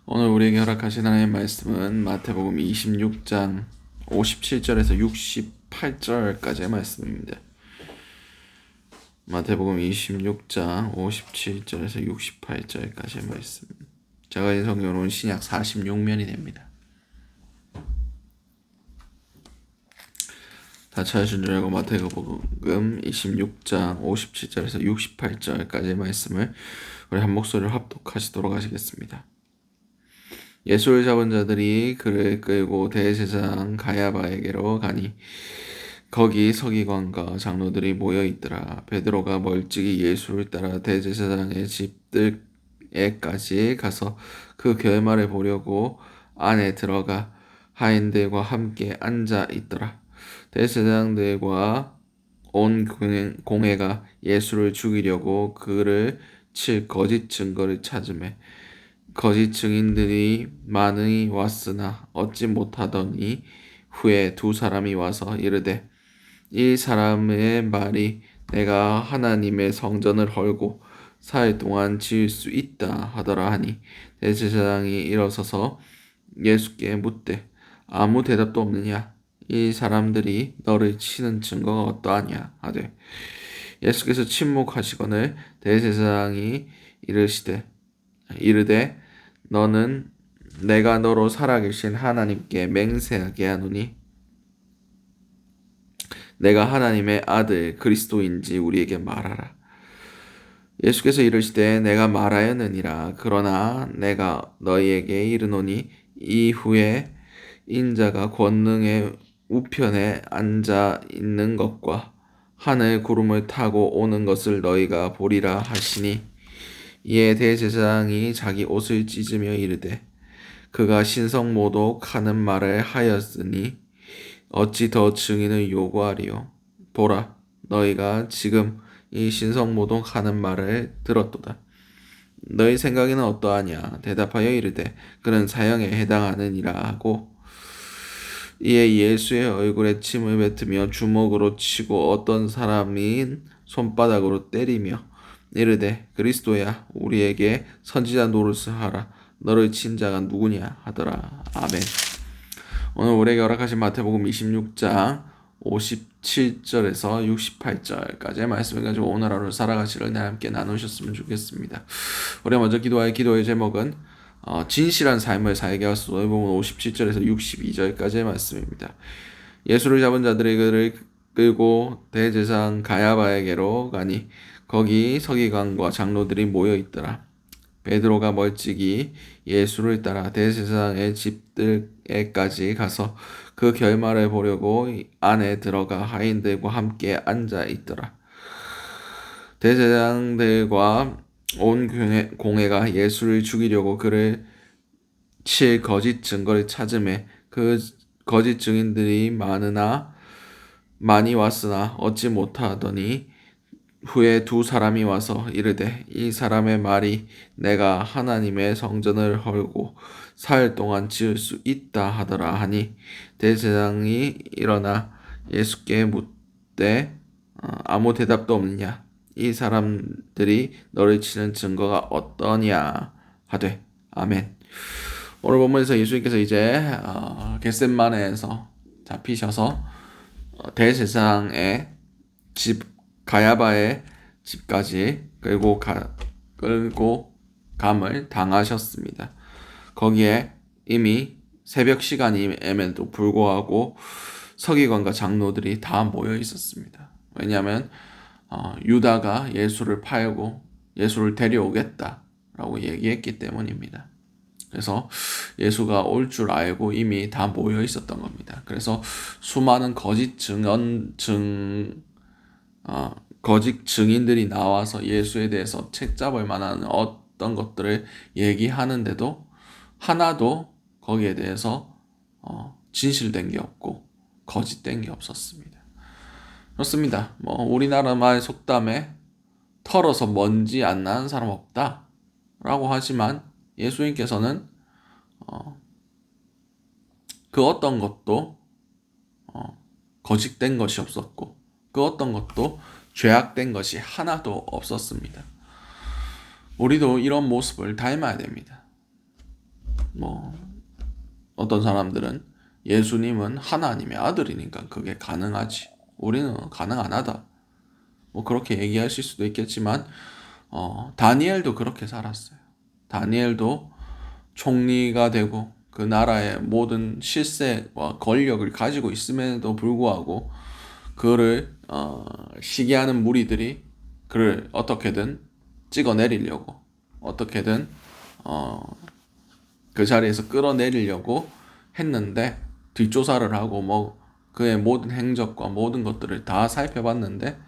오늘 우리에게 허락하신 하나님의 말씀은 마태복음 26장 57절에서 68절까지의 말씀입니다. 마태복음 26장 57절에서 68절까지의 말씀. 제가 가진 성경으로는 신약 46면이 됩니다. 다 찾으신 줄 알고 마태복음 26장 57절에서 68절까지의 말씀을 우리 한 목소리로 합독하시도록 하시겠습니다. 예수를 잡은 자들이 그를 끌고 대제사장 가야바에게로 가니 거기 서기관과 장로들이 모여 있더라. 베드로가 멀찍이 예수를 따라 대제사장의 집들에까지 가서 그 결말을 보려고 안에 들어가 하인들과 함께 앉아 있더라. 대제사장들과 온 공회가 예수를 죽이려고 그를 칠 거짓 증거를 찾으매 거짓 증인들이 많이 왔으나 얻지 못하더니 후에 두 사람이 와서 이르되 이 사람의 말이 내가 하나님의 성전을 헐고 4일 동안 지을 수 있다 하더라 하니 대제사장이 일어서서 예수께 묻되 아무 대답도 없느냐? 이 사람들이 너를 치는 증거가 어떠하냐 하되 예수께서 침묵하시거늘 대제사장이 이르되 너는 내가 너로 살아계신 하나님께 맹세하게 하노니 내가 하나님의 아들 그리스도인지 우리에게 말하라. 예수께서 이르시되 내가 말하였느니라. 그러나 내가 너희에게 이르노니 이후에 인자가 권능의 우편에 앉아 있는 것과 하늘 구름을 타고 오는 것을 너희가 보리라 하시니 이에 대제사장이 자기 옷을 찢으며 이르되 그가 신성모독하는 말을 하였으니 어찌 더 증인을 요구하리요. 보라, 너희가 지금 이 신성모독하는 말을 들었도다. 너희 생각에는 어떠하냐? 대답하여 이르되 그는 사형에 해당하느니라 하고 이에 예수의 얼굴에 침을 뱉으며 주먹으로 치고 어떤 사람인 손바닥으로 때리며 이르되 그리스도야 우리에게 선지자 노릇을 하라. 너를 친 자가 누구냐 하더라. 아멘. 오늘 우리에게 허락하신 마태복음 26장 57절에서 68절까지의 말씀을 가지고 오늘 하루를 살아가시를 함께 나누셨으면 좋겠습니다. 우리가 먼저 기도할 기도의 제목은 진실한 삶을 살게 하소서. 보면 57절에서 62절까지의 말씀입니다. 예수를 잡은 자들이 그를 끌고 대제사장 가야바에게로 가니 거기 서기관과 장로들이 모여 있더라. 베드로가 멀찍이 예수를 따라 대제사장의 집들에까지 가서 그 결말을 보려고 안에 들어가 하인들과 함께 앉아 있더라. 대제사장들과 온 공회가 예수를 죽이려고 그를 칠 거짓 증거를 찾으매 그 거짓 증인들이 많이 왔으나 얻지 못하더니 후에 두 사람이 와서 이르되 이 사람의 말이 내가 하나님의 성전을 헐고 4일 동안 지을 수 있다 하더라 하니 대제사장이 일어나 예수께 묻되 아무 대답도 없느냐? 이 사람들이 너를 치는 증거가 어떠냐 하되 아멘. 오늘 본문에서 예수님께서 이제 겟셋마네에서 잡히셔서 대제사장의 집 가야바의 집까지 끌고 감을 당하셨습니다. 거기에 이미 새벽 시간임에도 불구하고 서기관과 장로들이 다 모여 있었습니다. 왜냐하면 유다가 예수를 팔고 예수를 데려오겠다라고 얘기했기 때문입니다. 그래서 예수가 올 줄 알고 이미 다 모여 있었던 겁니다. 그래서 수많은 거짓 증인들이 나와서 예수에 대해서 책잡을 만한 어떤 것들을 얘기하는데도 하나도 거기에 대해서 진실된 게 없고 거짓된 게 없었습니다. 그렇습니다. 우리나라 말 속담에 털어서 먼지 안 나는 사람 없다 라고 하지만 예수님께서는 그 어떤 것도 거짓된 것이 없었고 그 어떤 것도 죄악된 것이 하나도 없었습니다. 우리도 이런 모습을 닮아야 됩니다. 뭐 어떤 사람들은 예수님은 하나님의 아들이니까 그게 가능하지. 우리는 가능 안 하다. 뭐 그렇게 얘기하실 수도 있겠지만 다니엘도 그렇게 살았어요. 다니엘도 총리가 되고 그 나라의 모든 실세와 권력을 가지고 있음에도 불구하고 그를 시기하는 무리들이 그를 어떻게든 찍어내리려고 어떻게든 그 자리에서 끌어내리려고 했는데 뒷조사를 하고 뭐 그의 모든 행적과 모든 것들을 다 살펴봤는데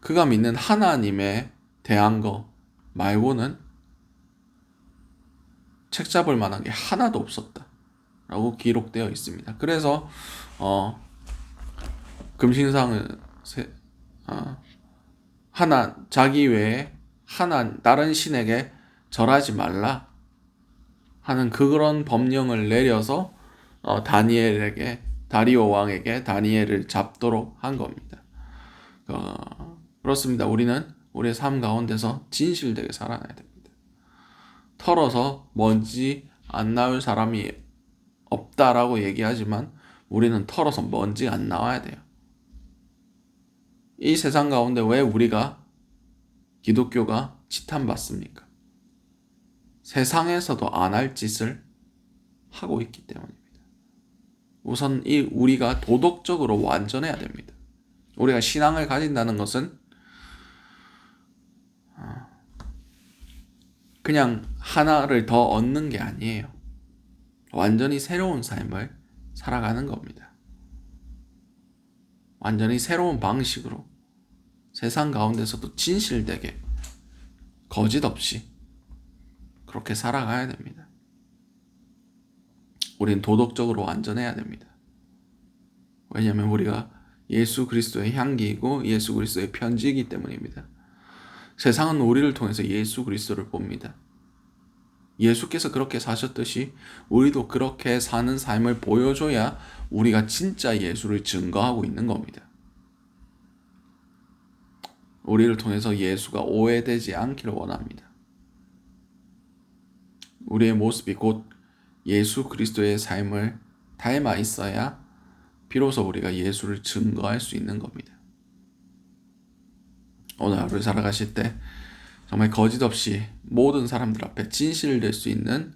그가 믿는 하나님에 대한 거 말고는 책 잡을 만한 게 하나도 없었다 라고 기록되어 있습니다. 그래서 금신상은 자기 외에 다른 신에게 절하지 말라 하는 그런 법령을 내려서 다리오 왕에게 다니엘을 잡도록 한 겁니다. 그렇습니다. 우리는 우리의 삶 가운데서 진실되게 살아가야 됩니다. 털어서 먼지 안 나올 사람이 없다라고 얘기하지만 우리는 털어서 먼지 안 나와야 돼요. 이 세상 가운데 왜 우리가 기독교가 지탄받습니까? 세상에서도 안 할 짓을 하고 있기 때문입니다. 우선 우리가 도덕적으로 완전해야 됩니다. 우리가 신앙을 가진다는 것은 그냥 하나를 더 얻는 게 아니에요. 완전히 새로운 삶을 살아가는 겁니다. 완전히 새로운 방식으로 세상 가운데서도 진실되게 거짓 없이 그렇게 살아가야 됩니다. 우린 도덕적으로 완전해야 됩니다. 왜냐하면 우리가 예수 그리스도의 향기이고 예수 그리스도의 편지이기 때문입니다. 세상은 우리를 통해서 예수 그리스도를 봅니다. 예수께서 그렇게 사셨듯이 우리도 그렇게 사는 삶을 보여줘야 우리가 진짜 예수를 증거하고 있는 겁니다. 우리를 통해서 예수가 오해되지 않기를 원합니다. 우리의 모습이 곧 예수 그리스도의 삶을 닮아 있어야 비로소 우리가 예수를 증거할 수 있는 겁니다. 오늘 하루 살아가실 때 정말 거짓 없이 모든 사람들 앞에 진실될 수 있는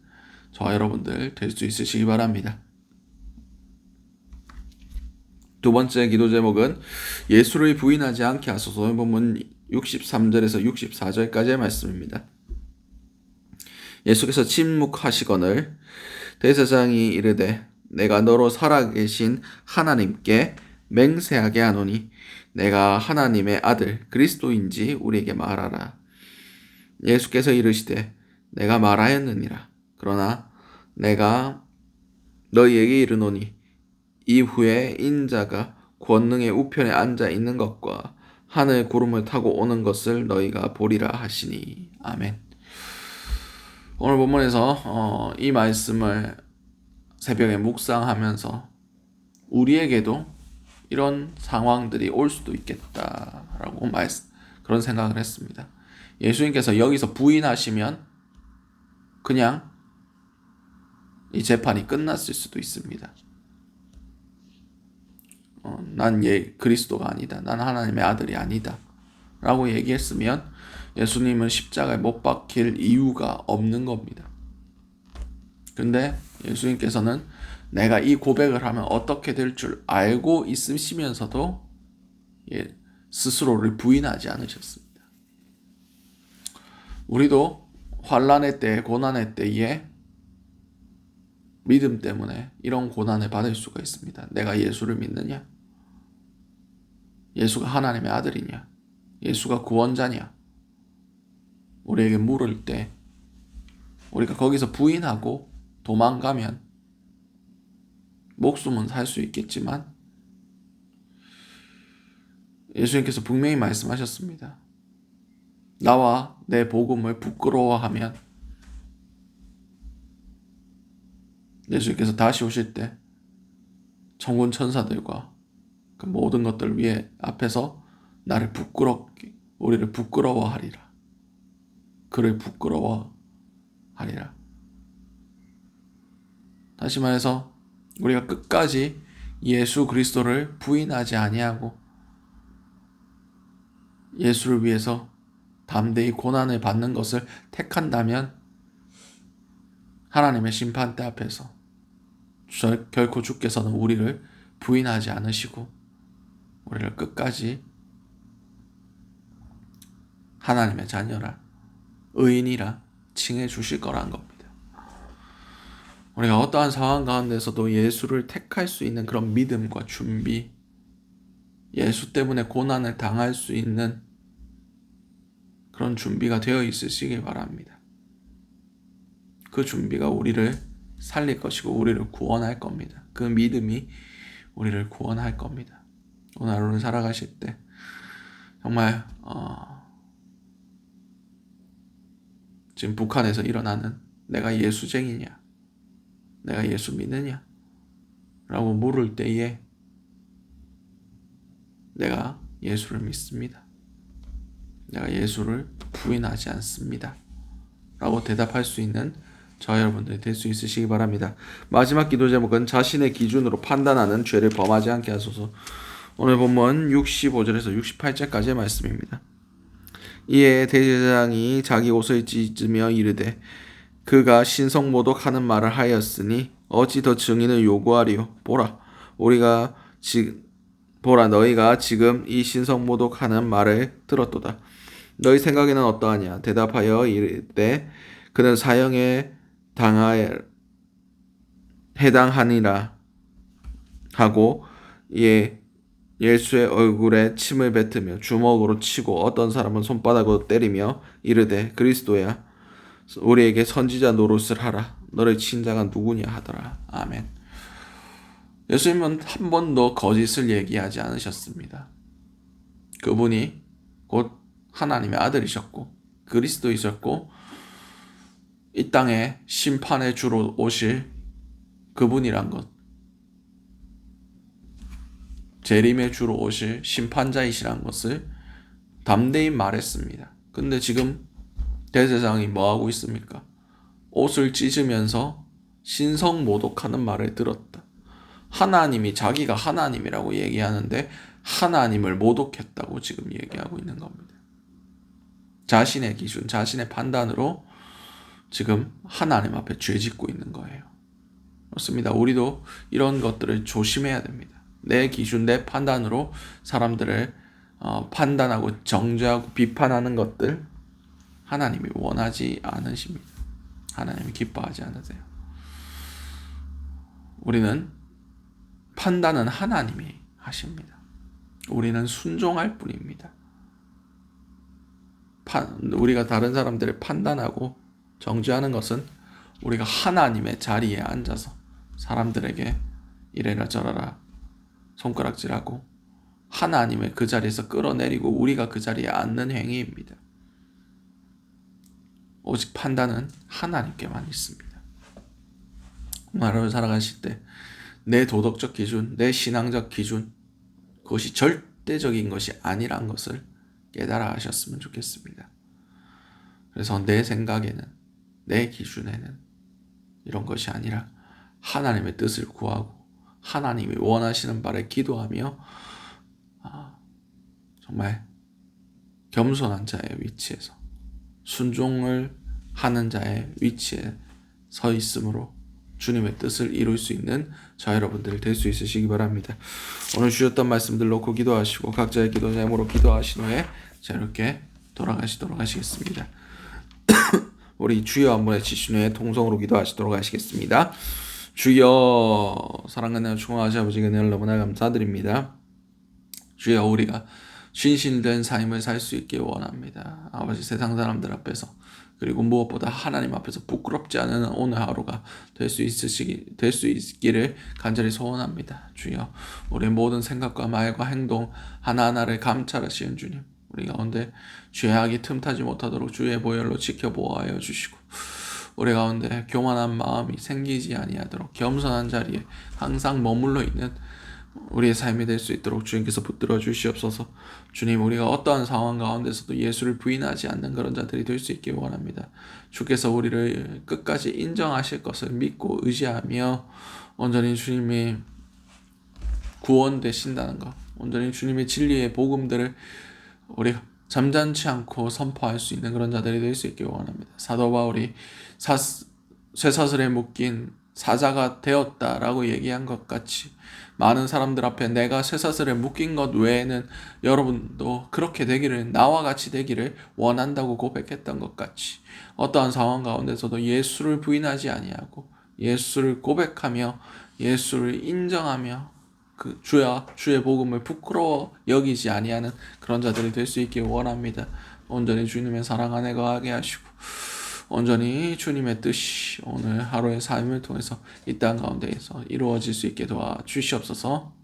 저와 여러분들 될 수 있으시기 바랍니다. 두 번째 기도 제목은 예수를 부인하지 않게 하소서. 본문 63절에서 64절까지의 말씀입니다. 예수께서 침묵하시거늘 대제사장이 이르되 내가 너로 살아계신 하나님께 맹세하게 하노니 내가 하나님의 아들 그리스도인지 우리에게 말하라. 예수께서 이르시되 내가 말하였느니라. 그러나 내가 너희에게 이르노니 이후에 인자가 권능의 우편에 앉아 있는 것과 하늘 구름을 타고 오는 것을 너희가 보리라 하시니. 아멘. 오늘 본문에서 이 말씀을 새벽에 묵상하면서 우리에게도 이런 상황들이 올 수도 있겠다라고 그런 생각을 했습니다. 예수님께서 여기서 부인하시면 그냥 이 재판이 끝났을 수도 있습니다. 난 그리스도가 아니다. 난 하나님의 아들이 아니다. 라고 얘기했으면 예수님은 십자가에 못 박힐 이유가 없는 겁니다. 근데 예수님께서는 내가 이 고백을 하면 어떻게 될 줄 알고 있으시면서도 스스로를 부인하지 않으셨습니다. 우리도 환난의 때, 고난의 때에 믿음 때문에 이런 고난을 받을 수가 있습니다. 내가 예수를 믿느냐? 예수가 하나님의 아들이냐? 예수가 구원자냐? 우리에게 물을 때 우리가 거기서 부인하고 도망가면 목숨은 살 수 있겠지만 예수님께서 분명히 말씀하셨습니다. 나와 내 복음을 부끄러워하면 예수님께서 다시 오실 때 천군 천사들과 그 모든 것들 위에 앞에서 우리를 부끄러워하리라. 그를 부끄러워하리라. 다시 말해서 우리가 끝까지 예수 그리스도를 부인하지 아니하고 예수를 위해서 담대히 고난을 받는 것을 택한다면 하나님의 심판대 앞에서 결코 주께서는 우리를 부인하지 않으시고 우리를 끝까지 하나님의 자녀라, 의인이라 칭해 주실 거란 겁니다. 우리가 어떠한 상황 가운데서도 예수를 택할 수 있는 그런 믿음과 준비, 예수 때문에 고난을 당할 수 있는 그런 준비가 되어 있으시길 바랍니다. 그 준비가 우리를 살릴 것이고 우리를 구원할 겁니다. 그 믿음이 우리를 구원할 겁니다. 오늘 하루를 살아가실 때 정말 지금 북한에서 일어나는 내가 예수쟁이냐, 내가 예수 믿느냐 라고 물을 때에 내가 예수를 믿습니다, 내가 예수를 부인하지 않습니다 라고 대답할 수 있는 저 여러분들이 될 수 있으시기 바랍니다. 마지막 기도 제목은 자신의 기준으로 판단하는 죄를 범하지 않게 하소서. 오늘 본문 65절에서 68절까지의 말씀입니다. 이에 대제사장이 자기 옷을 찢으며 이르되 그가 신성모독하는 말을 하였으니 어찌 더 증인을 요구하리요. 보라 너희가 지금 이 신성모독하는 말을 들었도다. 너희 생각에는 어떠하냐. 대답하여 이르되 그는 사형에 해당하니라 하고 예수의 얼굴에 침을 뱉으며 주먹으로 치고 어떤 사람은 손바닥으로 때리며 이르되 그리스도야 우리에게 선지자 노릇을 하라. 너를 친 자가 누구냐 하더라. 아멘. 예수님은 한 번도 거짓을 얘기하지 않으셨습니다. 그분이 곧 하나님의 아들이셨고 그리스도이셨고 이 땅에 심판의 주로 오실 그분이란 것, 재림의 주로 오실 심판자이시란 것을 담대히 말했습니다. 근데 지금 대제사장이 뭐하고 있습니까? 옷을 찢으면서 신성모독하는 말을 들었다. 하나님이 자기가 하나님이라고 얘기하는데 하나님을 모독했다고 지금 얘기하고 있는 겁니다. 자신의 기준, 자신의 판단으로 지금 하나님 앞에 죄짓고 있는 거예요. 그렇습니다. 우리도 이런 것들을 조심해야 됩니다. 내 기준, 내 판단으로 사람들을 판단하고 정죄하고 비판하는 것들 하나님이 원하지 않으십니다. 하나님이 기뻐하지 않으세요. 우리는 판단은 하나님이 하십니다. 우리는 순종할 뿐입니다. 우리가 다른 사람들을 판단하고 정죄하는 것은 우리가 하나님의 자리에 앉아서 사람들에게 이래라 저래라 손가락질하고 하나님을 그 자리에서 끌어내리고 우리가 그 자리에 앉는 행위입니다. 오직 판단은 하나님께만 있습니다. 하루를 살아가실 때 내 도덕적 기준, 내 신앙적 기준, 그것이 절대적인 것이 아니란 것을 깨달아 하셨으면 좋겠습니다. 그래서 내 생각에는, 내 기준에는 이런 것이 아니라 하나님의 뜻을 구하고 하나님이 원하시는 바를 기도하며 정말 겸손한 자의 위치에서 순종을 하는 자의 위치에 서 있으므로 주님의 뜻을 이룰 수 있는 저 여러분들 될 수 있으시기 바랍니다. 오늘 주셨던 말씀들 놓고 기도하시고 각자의 기도 제목으로 기도하신 후에 자유롭게 돌아가시도록 하시겠습니다. 우리 주여 한 번에 치신 후에 통성으로 기도하시도록 하시겠습니다. 주여, 사랑하는 충성하신 아버지 은혜를 너무나 감사드립니다. 주여, 우리가 신실된 삶을 살 수 있길 원합니다. 아버지, 세상 사람들 앞에서 그리고 무엇보다 하나님 앞에서 부끄럽지 않은 오늘 하루가 될 수 있기를 간절히 소원합니다. 주여, 우리의 모든 생각과 말과 행동 하나하나를 감찰하시는 주님, 우리 가운데 죄악이 틈타지 못하도록 주의 보혈로 지켜보아여 주시고 우리 가운데 교만한 마음이 생기지 아니하도록 겸손한 자리에 항상 머물러 있는 우리의 삶이 될 수 있도록 주님께서 붙들어 주시옵소서. 주님, 우리가 어떠한 상황 가운데서도 예수를 부인하지 않는 그런 자들이 될 수 있길 원합니다. 주께서 우리를 끝까지 인정하실 것을 믿고 의지하며 온전히 주님의 구원 되신다는 것, 온전히 주님의 진리의 복음들을 우리가 잠잠치 않고 선포할 수 있는 그런 자들이 될 수 있길 원합니다. 사도 바울이 쇠사슬에 묶인 사자가 되었다라고 얘기한 것 같이 많은 사람들 앞에 내가 쇠사슬에 묶인 것 외에는 여러분도 그렇게 되기를, 나와 같이 되기를 원한다고 고백했던 것 같이 어떠한 상황 가운데서도 예수를 부인하지 아니하고 예수를 고백하며 예수를 인정하며 그 주의 복음을 부끄러워 여기지 아니하는 그런 자들이 될 수 있길 원합니다. 온전히 주님의 사랑 안에 거하게 하시고 온전히 주님의 뜻이 오늘 하루의 삶을 통해서 이 땅 가운데에서 이루어질 수 있게 도와주시옵소서.